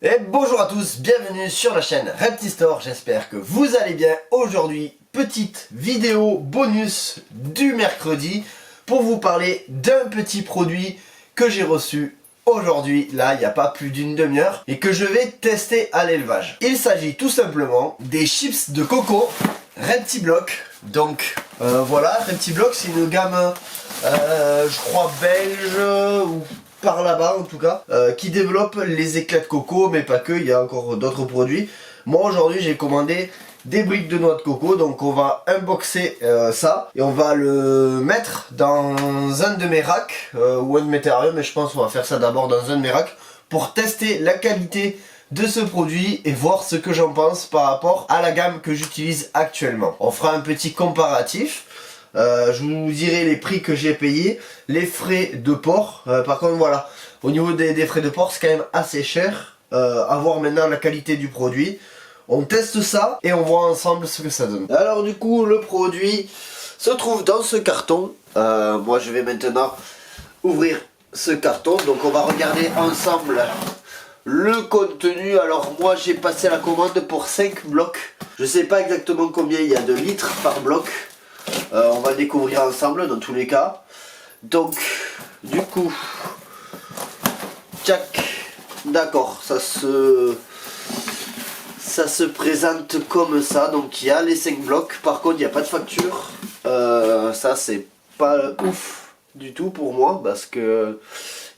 Et bonjour à tous, bienvenue sur la chaîne Reptistore, j'espère que vous allez bien. Aujourd'hui, petite vidéo bonus du mercredi pour vous parler d'un petit produit que j'ai reçu aujourd'hui, là il n'y a pas plus d'une demi-heure, et que je vais tester à l'élevage. Il s'agit tout simplement des chips de coco Reptiblock. Donc voilà, Reptiblock c'est une gamme, je crois belge ou par là-bas en tout cas, qui développe les éclats de coco, mais pas que, il y a encore d'autres produits. Moi aujourd'hui j'ai commandé des briques de noix de coco, donc on va unboxer ça et on va le mettre dans un de mes racks ou un de mes terrariums, mais je pense qu'on va faire ça d'abord dans un de mes racks pour tester la qualité de ce produit et voir ce que j'en pense par rapport à la gamme que j'utilise actuellement. On fera un petit comparatif. Je vous dirai les prix que j'ai payés, les frais de port. Par contre voilà, au niveau des frais de port c'est quand même assez cher. À voir maintenant la qualité du produit. On teste ça et on voit ensemble ce que ça donne. Alors du coup le produit se trouve dans ce carton. Moi je vais maintenant ouvrir ce carton. Donc on va regarder ensemble le contenu. Alors moi j'ai passé la commande pour 5 blocs. Je sais pas exactement combien il y a de litres par bloc. On va le découvrir ensemble dans tous les cas. Donc du coup, tchac, d'accord, ça se présente comme ça. Donc il y a les 5 blocs, par contre il n'y a pas de facture. Ça c'est pas ouf du tout pour moi, parce que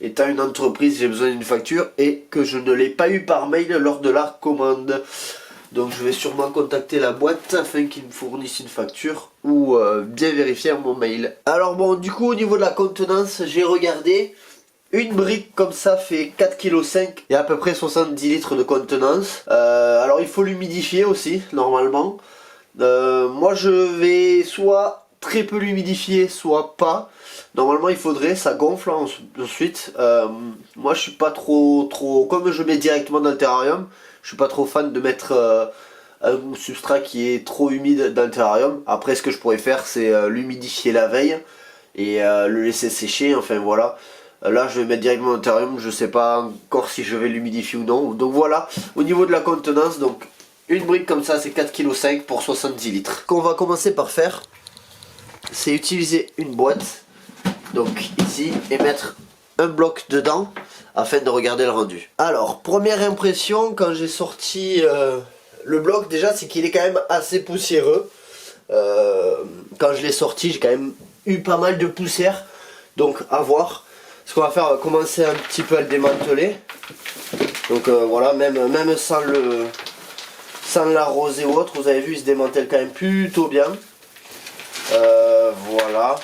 étant une entreprise j'ai besoin d'une facture et que je ne l'ai pas eu par mail lors de la commande. Donc je vais sûrement contacter la boîte afin qu'ils me fournissent une facture ou bien vérifier mon mail. Alors bon, du coup au niveau de la contenance, j'ai regardé. Une brique comme ça fait 4,5 kg et à peu près 70 litres de contenance. Alors il faut l'humidifier aussi normalement. Moi je vais soit très peu l'humidifier, soit pas. Normalement il faudrait, ça gonfle ensuite. Moi je suis pas trop, comme je mets directement dans le terrarium, je suis pas trop fan de mettre un substrat qui est trop humide dans le terrarium. Après ce que je pourrais faire c'est l'humidifier la veille et le laisser sécher, enfin voilà. Là je vais mettre directement dans le terrarium, je sais pas encore si je vais l'humidifier ou non. Donc voilà, au niveau de la contenance, donc une brique comme ça c'est 4,5 kg pour 70 litres. Ce qu'on va commencer par faire, c'est utiliser une boîte, donc ici, et mettre un bloc dedans afin de regarder le rendu. Alors, première impression quand j'ai sorti le bloc, déjà c'est qu'il est quand même assez poussiéreux. Quand je l'ai sorti, j'ai quand même eu pas mal de poussière, donc à voir. Ce qu'on va faire, on va commencer un petit peu à le démanteler. Donc voilà, même sans l'arroser ou autre, vous avez vu, il se démantèle quand même plutôt bien. Voilà.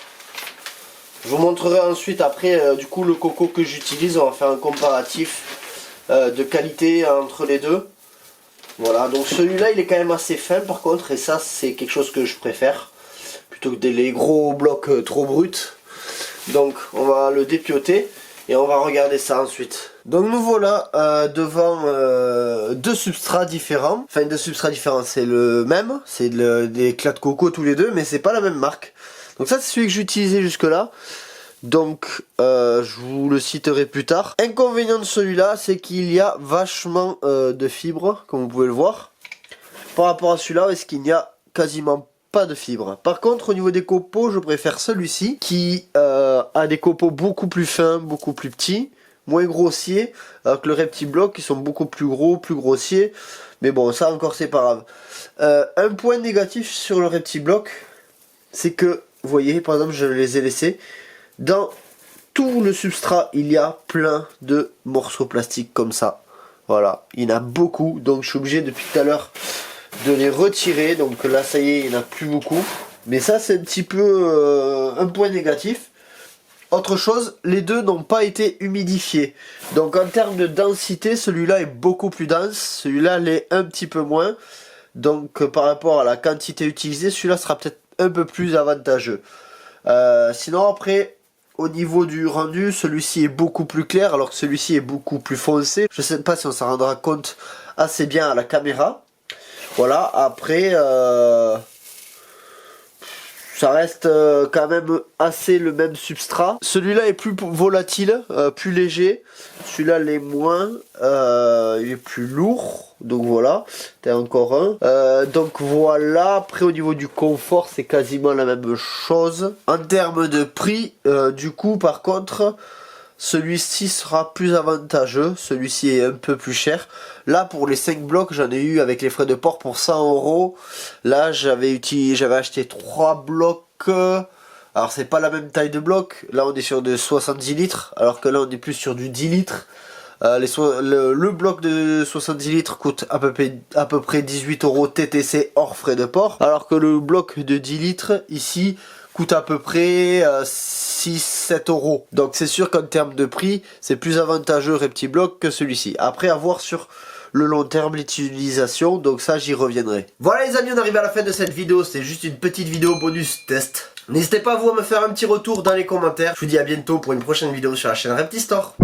Je vous montrerai ensuite après du coup le coco que j'utilise. On va faire un comparatif de qualité entre les deux. Voilà, donc celui-là il est quand même assez fin par contre, et ça c'est quelque chose que je préfère plutôt que les gros blocs trop bruts. Donc on va le dépioter et on va regarder ça ensuite. Donc nous voilà devant deux substrats différents. Enfin deux substrats différents, c'est le même, c'est des éclats de coco tous les deux, mais c'est pas la même marque. Donc ça c'est celui que j'ai utilisé jusque là. Donc je vous le citerai plus tard. Inconvénient de celui-là, c'est qu'il y a vachement de fibres, comme vous pouvez le voir. Par rapport à celui-là, est-ce qu'il n'y a quasiment pas de fibres. Par contre au niveau des copeaux, je préfère celui-ci qui a des copeaux beaucoup plus fins, beaucoup plus petits, moins grossiers, alors que le Reptiblock ils sont beaucoup plus gros, plus grossiers, mais bon ça encore c'est pas grave. Un point négatif sur le Reptiblock, c'est que vous voyez par exemple je les ai laissés dans tout le substrat, il y a plein de morceaux plastiques comme ça, voilà, il y en a beaucoup, donc je suis obligé depuis tout à l'heure de les retirer. Donc là ça y est, il n'y en a plus beaucoup, mais ça c'est un petit peu un point négatif. Autre chose, les deux n'ont pas été humidifiés, donc en termes de densité celui-là est beaucoup plus dense, celui-là l'est un petit peu moins, donc par rapport à la quantité utilisée, celui-là sera peut-être un peu plus avantageux. Sinon après au niveau du rendu, celui-ci est beaucoup plus clair alors que celui-ci est beaucoup plus foncé. Je sais pas si on s'en rendra compte assez bien à la caméra. Voilà, après ça reste quand même assez le même substrat. Celui-là est plus volatile, plus léger. Celui-là l'est moins, il est plus lourd. Donc voilà, t'as encore un. Donc voilà, après au niveau du confort, c'est quasiment la même chose. En termes de prix, du coup par contre, celui-ci sera plus avantageux, celui-ci est un peu plus cher. Là pour les 5 blocs, j'en ai eu avec les frais de port pour 100 €. Là j'avais acheté 3 blocs. Alors c'est pas la même taille de bloc, là on est sur de 70 litres, alors que là on est plus sur du 10 litres. Le bloc de 70 litres coûte à peu près 18 € TTC hors frais de port, alors que le bloc de 10 litres ici coûte à peu près 6-7 €. Donc c'est sûr qu'en termes de prix, c'est plus avantageux Reptiblock que celui-ci. Après, à voir sur le long terme l'utilisation, donc ça j'y reviendrai. Voilà les amis, on arrive à la fin de cette vidéo, c'est juste une petite vidéo bonus test. N'hésitez pas vous à me faire un petit retour dans les commentaires. Je vous dis à bientôt pour une prochaine vidéo sur la chaîne Repti Store.